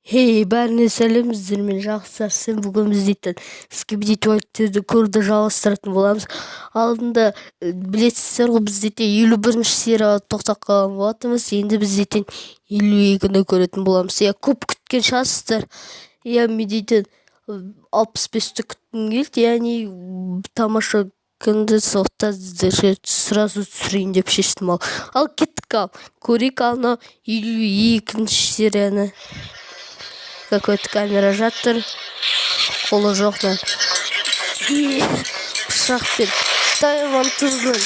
Бәріне сәлеміздер, мен жақсылар. Сен бүгін біздейтін скибиди туалеттерді көрді жалғастыратын боламыз. Алдында білесіздер ғой, біздейтін 51-ші серияға тоқтап қалған болатынбыз. Енді біздейтін 52-ні көретін боламыз. Көп күткен шығарсыздар. Мен дейтін 65-ті күткім келді, яғни тамаша күнді соқта сразу түсірейін деп шештім. Ал кеттік, көрейік ана 52-ші серияны. Какой-то камера жатыр, қолы жоқ на пышақпен вантузбен.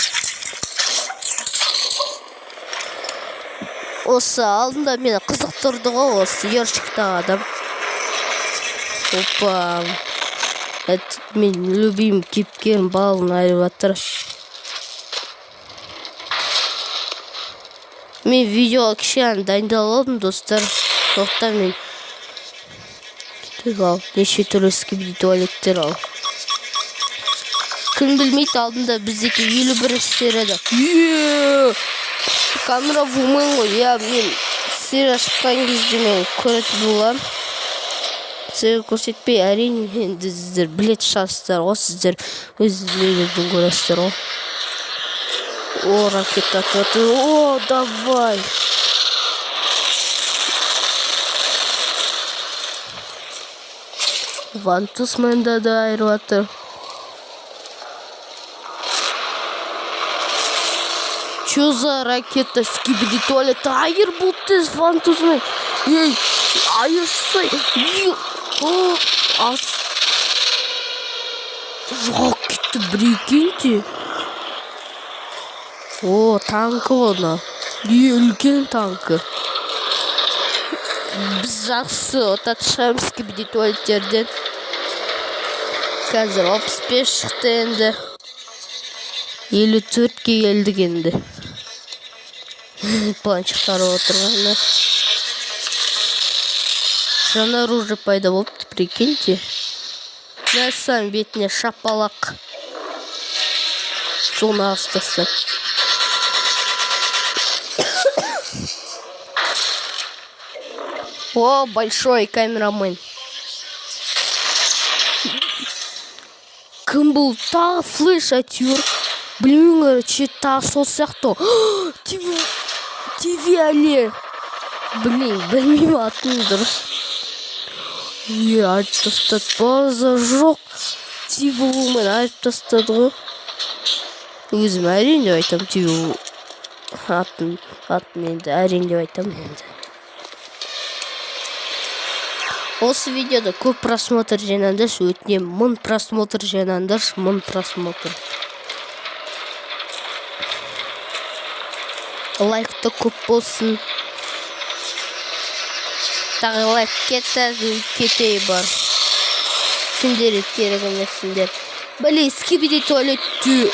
Осы алдында мені қызықтырды ғой, осы ершіктің адам. Опа, мен любим кейіпкерім балын айырып жатыр. Мен видеоға кішкене дайындалып алдым, достар. Сондықтан мен неше түрлі скибиди туалеттер ал. Кім білмейді, алдында біздекі 51-ші серияда камера вумен ғой. Мен серия шыққан кезде мен көретін болам. Сіздер көрсетпей, әрине енді сіздер білет шығарсыздар ғой, сіздер өздеріңізден көресіздер ғой. Ракета атады. Давай. Вантузменді да айырып жатыр. Чё за ракета? Скибиди туалет айыр бұл тез вантузмен. Айырсай. Жоқ кетті, бірекенде. Танкі оны. Үлкен танкі. Біз жақсы отатышамыз скибиди туалеттерден. Қазір 65 шықты енді. 54-ке келдік енді. Планшеттары отырғанда. Жаңа оружие пайда болыпты, прикиньте. Сам бетіне шапалақ. Соны астасы. Большой камерамен. Кім бұл? Тағы флеш әтеуір. Білмеймін, тағы сол сияқты. ТВ әле. Білмеймін атын дұрыс. Айтып тастады. База жоқ. ТВ мен айтып тастады ғой. Өзім әрең деп айтам ТВ. Атын енді әрең деп айтам енді. Осы видеода көп просмотр жинаңдарш, өтінем, 1000 просмотр жинаңдарш, 1000 просмотр. Лайкты көп болсын. Тағы лайк кетей бар. Сендер керек емессіңдер. Скибиди туалетті.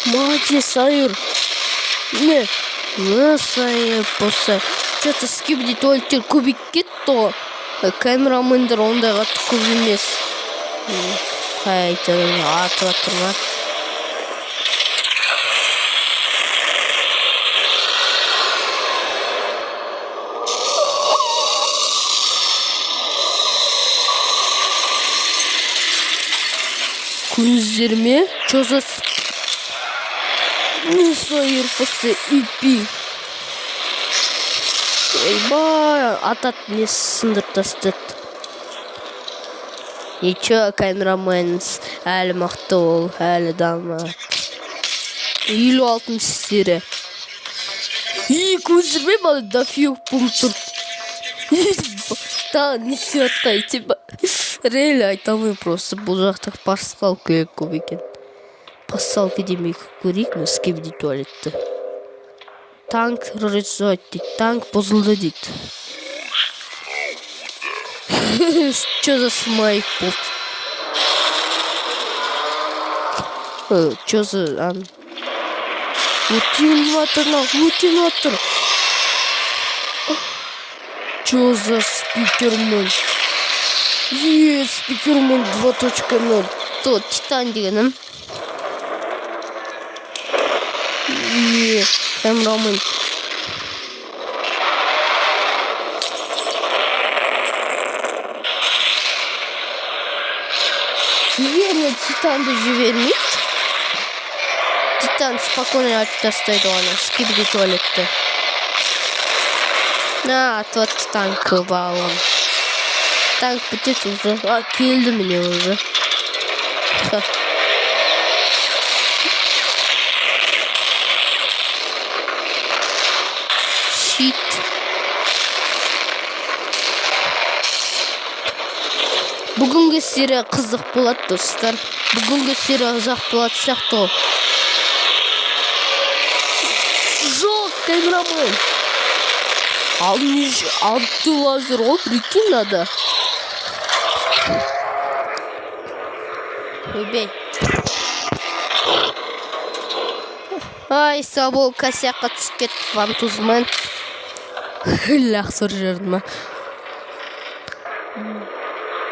Молодец, айыр. Сайыр болса. Что-то скибиди туалеттер көбейіп кетті ғой. Камерамендер ондай қатты көп емес. Қайтадан атып жатырма. Көздер ме? Что за... Сайыр болса ипи. Атат не сындырып тастады. Ничего, камераменс әлі мақты ол, әлі дамы. 56-ші серия. Көздерме бала дофиг бұм тұрды. Тағы несе атқайды. Рейлі айтамын просто, бұл жақтық парсқал керек көп екен. Пассалки демек көрейік мы скибиди туалетті. Танк рырызойт дейді, танк бұзылды дейді. Чё за смайк болды? Чё за... Өтен атыр. Чё за спикермен? Спикермен 2.0. Титан дегенім. Камерамен. Титанды жібермейді. Титан спокойно атып тастайды оны, скибиди туалетті. На, тот танк балым. Танк бітет уже. А, келді міне уже. Щит. Бүгінгі серия қызық болады, достар. Бүгінгі серия ұзақ болады сияқты. Жоқ, камерамен. Алты лазер ғой, прикинь, надо. Өбей. Ай, сабол косяққа түсіп кетті, вантузмен. Лақсыр жерді ма.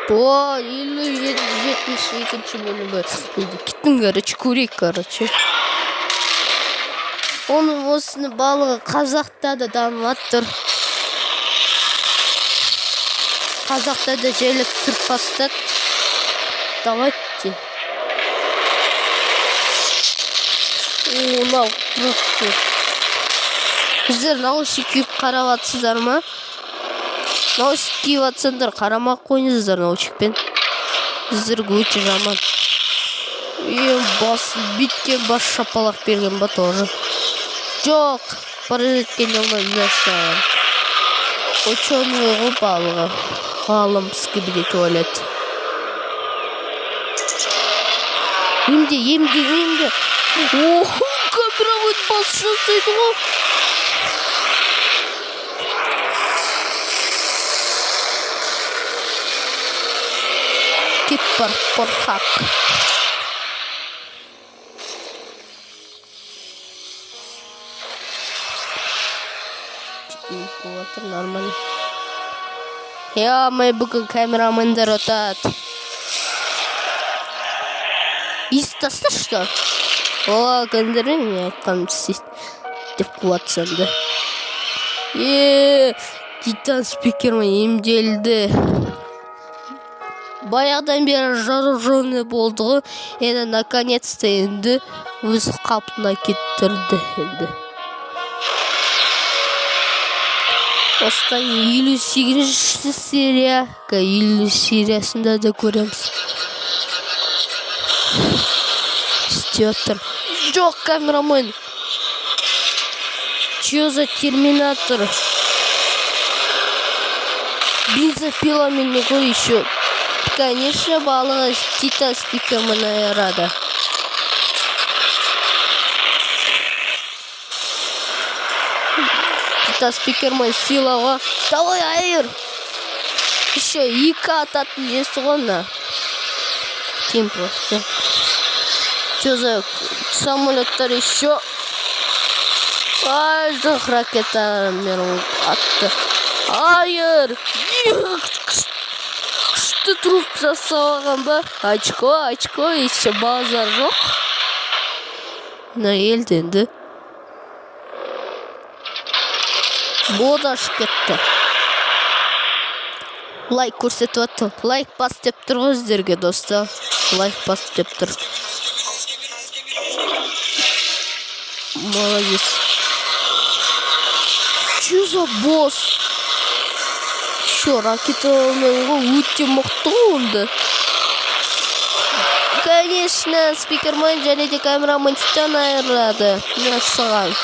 О, 72-ші бөлімі. Кеттің, короче, көрейік, короче. Оның осыны балығы Қазақта да дамып тұр. Қазақта да желік түсіріп бастады. Давайте. Мынау просто. Сіздер наушник киіп қарап атсыздар ма? Наушник киіп атсаңдар, қарамақ қойыңыздар наушникпен. Сіздерге өте жаман. Биткен бас шапалақ берген ба тоже. Жоқ, паразиткен жолдан нәрсен. Ученый ғой балығы. Ғалым скибиди туалет. Емде. Ох, камерамен бас жасайды ғой. Кет бар, қорқақ. Нормально. Мы бүгін камерамендар отады. Истасы что? О, көндірі мен айтқаным істейді. Деп қуатсанды. Титан спикермен емделді. Баяғыдан бері жаржоны болды ғой. Енді наконец-то енді өз қалпына кеттірді енді. Осыдан 58-ші серия. 50 сериясында да көреміз. Стеатр. Жоқ, камерамен. Чё за терминатор? Бензопиламен не ғой еще. Конечно, балығы Титан спикермен айырады. Титан спикермен силаға. Давай айыр. Еще 2 ататын несі ғона. Тем просто. Что за самолеттар еще? Ай, жоқ ракеталармен атты. Айыр. Күшті труп жасалған ба? Очко, еще базар жоқ. На елденді. Бода ашып кетті. Лайк көрсетіп атты. Лайк бас деп тұр ғой сіздерге, достар. Лайк бас деп тұр. Молодец. Че за босс? Че, ракетамен ғой өте мықты онды. Конечно, спикермен және де камерамен Титан айырады. Насыған.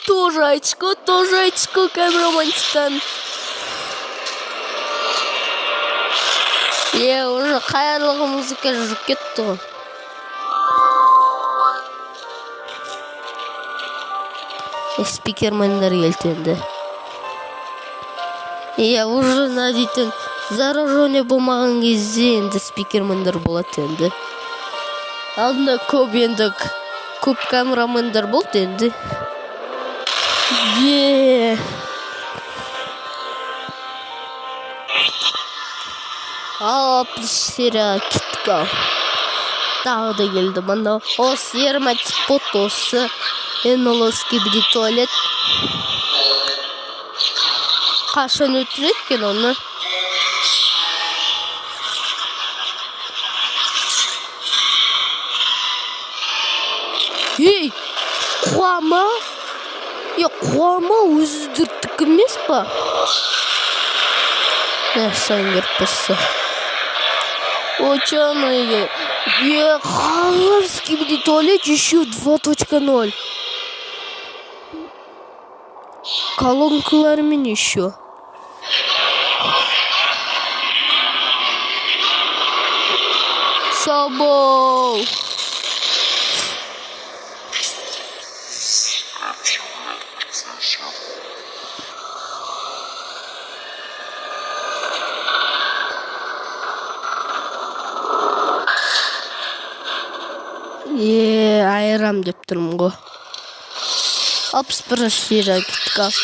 Тоже очко, камерамен Титан. Уже қайырлығы музыка жүріп кетті ғой. Спикермендер келтенді. Уже надейтін заражение болмаған кезде енді спикермендер болады енді. Алдында көп камерамендер болды енді. Серия кетті. Тағы да келді мында. Осы ерматик бот осы. Скибиди туалет. Қашан өлтіреді екен оны? Ей, қуама? Қуама өзі дүрттік емес па? Сайын көріп басса. Очаная. Халарский будет туалет еще 2.0. Колонкаларымен еще. Собол. Айрам деп тұрмын ғой. 61 серия кеттік.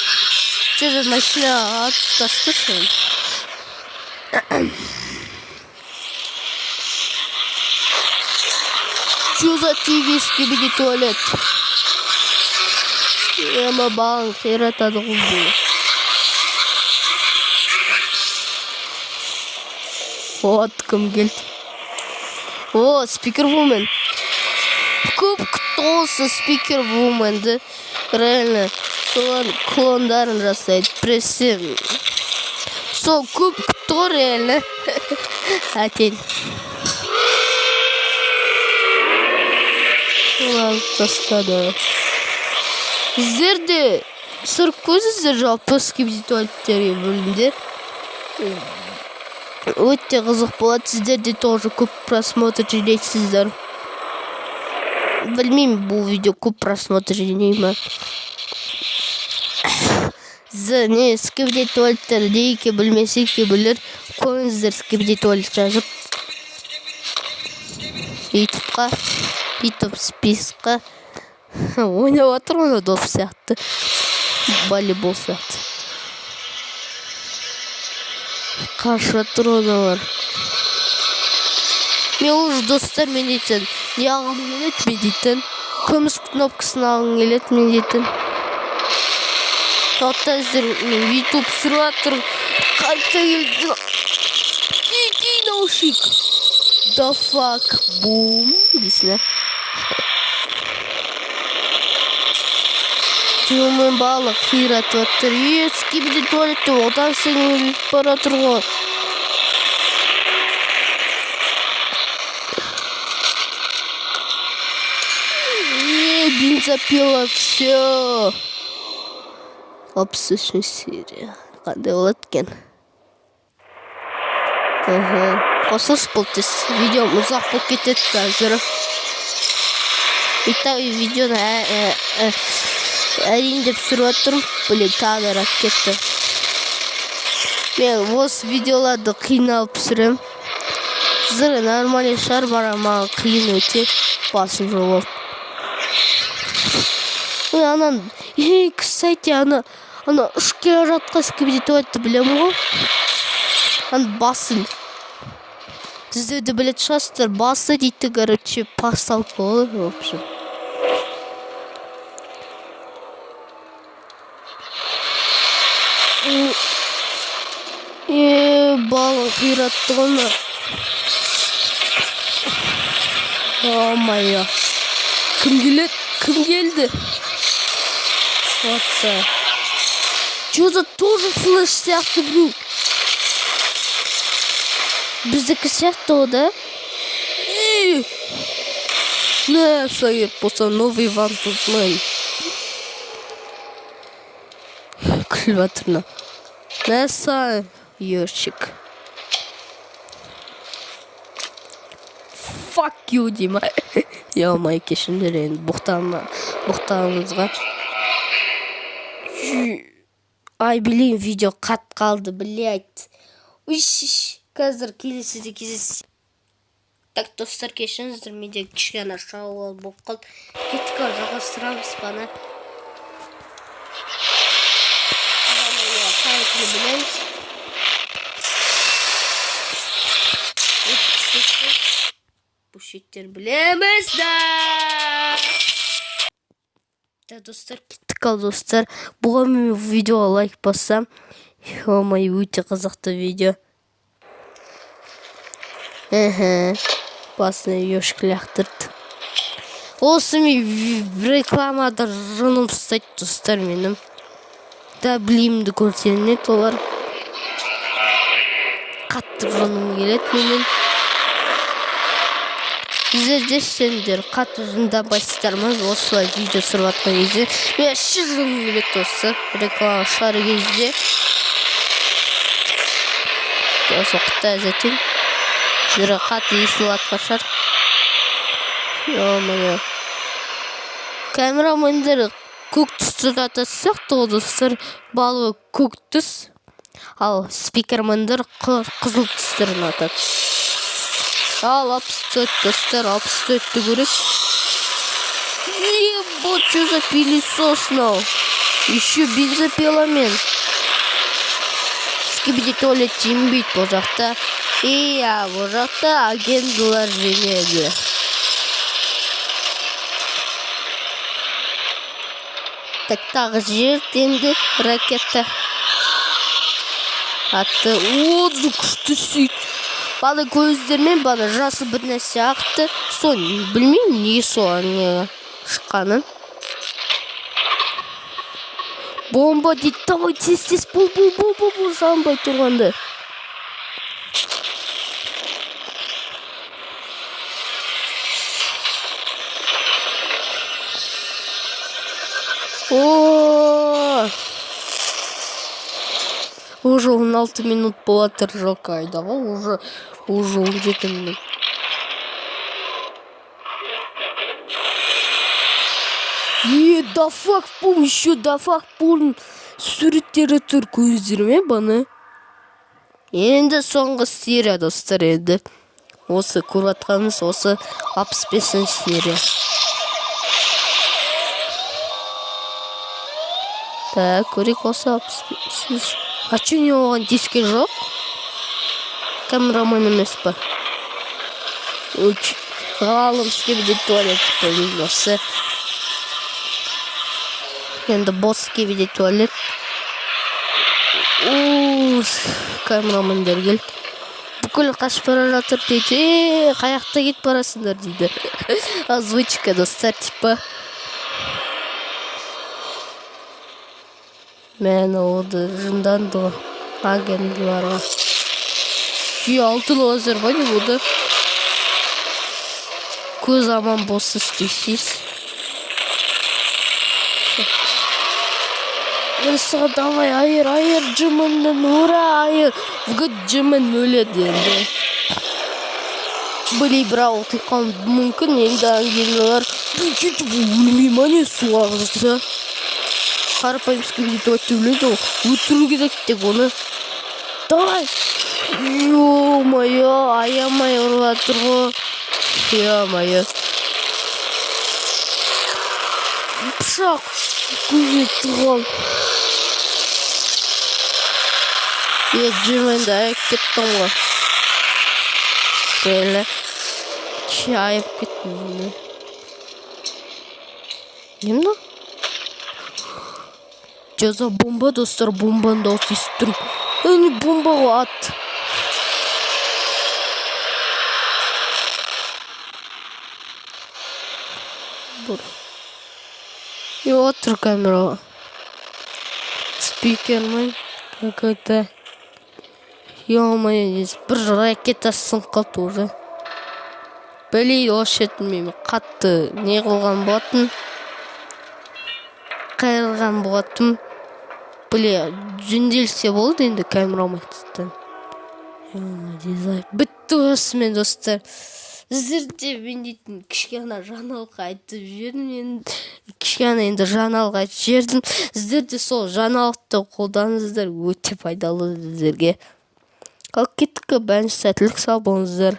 Че машина атты сен. Что за тивиский беги туалет? Ема бағын қиратады ғой бұл. Вот кім келді. О, спикервумен. Көп құттолсы спикервуменді. Реально, солар клондарын жасайды. Пресім. Сол көп құттол реально. Әтен. Солар тастады. Сіздерде сыр көзіздер жалпы скибиди туалеттерге бөлімдер. Өте қызық болады. Сіздерде тоже көп просмотр жинайсыздар. Білмеймін, бұл видео көп просмотр жинай ма. Не скибиди туалеттер дейке білмесе ке білер. Қойыңыздар скибиди туалет жазып. YouTube списқа. Ойнап атыр оны доп сияқты. Волейбол сияқты. Қаша тұр оналар. Мен уже достармен дейтін. Не алғым келет мен дейтін. Көміс кнопкасын алғым келет мен дейтін. Тоқтаңыздар, мен YouTube сүріп атыр. Қайта келді. Кей наушник. The fuck boom. Дейсіне. Мен балық қиратып отыр. Скибиди туалетті одан сені өліп бара тұрған. Бензопила, все. 63 серия. Қандай болады екен? Қосылыс болды. Видеом ұзақ болып кетеді қазір. Итак, видеоны әрине деп сүріп отырмын. Блин, тағы ракетті. Мен осы видеоларды қиналып сүрем. Сіздер нормальный шығар, бара маған қиын өте басым жолып. Анан, кстати, ана үш келе жатқан скибиди туалетті білем ғой. Басын. Сіздерді білет шығасыздар, басы дейді, короче, поставка ғой, в общем. Балын қиратты ғына. О-майя. Кім келеді? Кім келді? Отта. Что-то тоже флеш сияқты бұл. Біздікі сияқты о, да? Не, совет болса новый вантузман. Күліп атырна. Не, сай, ершік. Fuck you, Дима. Я май кешіндер енді бұқтаныңызға. Ай, білейін, видео қат қалды, блядь. Қазір келесіде кездесіп. Так, достар, кешіңіздер, менде кішкене шауыл болып қалды. Кеттік жалғастырамыз бана. Қалайтыны білеміз. Бұл шеттер білеміз да. Достар, кеттік ал достар. Бұған мен видеоға лайк бассам, Ой, өте қызықты видео. Басына ешкі лақтырды. Осы рекламада жыным ұстайды достар менің. Да білімді көрсенет олар. Қатты жыным келет менің. Сіздер сендер қатты жындабайсыздар ма? Осылай видео түсіріп жатқан кезде мен жыным келет осы реклама шығар кезде. Осы құттай әзетен. Сіздер қатты есіл атқашар. Ё-моё. Камерамендер көк түсті атасы сияқты достар. Балы көк түс. Ал спикермендер қызыл түстерін атады. Ал 64 достар, 64-ті көрек. Ебать, что за пылесос нау? Еще бензопиламен. Скибиди туалет жембейді бұл жақта. Бұл жақта агентлар жеңеді. Так, тағы жерденді ракета. Атты, күшті сөйт. Баны көздермен, баны жасы бір нәрсе ақты. Сон, білмеймін, не соған шыққанын. Бомба дейді, давай, тез, бұл, жанбай тұрғанды. Уже 16 минут болатыр жоқ айдаға, уже 17 минут. Дафак пул, еще дафак пул суреттері тұр көздеріме баны. Енді соңғы серия достар еді. Осы көріватқанымыз осы 65 серия. Так, көрек осы 65. А че не оған диске жоқ? Камераман емес па? Ғалым скибиди туалет білейін осы. Енді бос скибиди туалет. Камерамандер кел. Бүкіл қашып бара жатыр дейді. Қаяқта кет барасыңдар дейді. Озвучка достар типа. Мен оды жынданды агентларға. Алтылы азыр ғой не болды? Көз аман босы істейсіз. Несіға давай, айыр, жымынның, ура, айыр. Вгіт жымын өледі енді. Білей бірақ отылқан мүмкін, енді ангелілер. Бұл кетіп өлмей ма не суағызды? Қарапайым скибиди туалетті өледі ол. Өтіру керек тек оны. Давай! Ё-моё, аямай ұрыватыр ғой. Ё-моё. Пышақ көзіне тұрған. Жымында аяқ кеттің ғой. Böyle аяп кеттің. Нем да? Жаза бомба достар, бомбаны да естірім. Әне бомбаға ат. И отыр камераға. Спикермен какой-то. Ё-моё, здесь бір ракета сынып қалды уже. Білейді осы жетілмеймін. Қатты не қылған болатын. Қайырған болатын. Жөнделсе болды енді камераматтан. Бітті осымен достар. Сіздерде мен дейтін кішкене жаңалық айтып жүрдім. Кішкене енді жаңалық айтып жүрдім. Сіздерде сол жаңалықты қолданыңыздар, өте пайдалы сіздерге. Қалып кеттік, бәріңіз сәттілік, сау болыңыздар.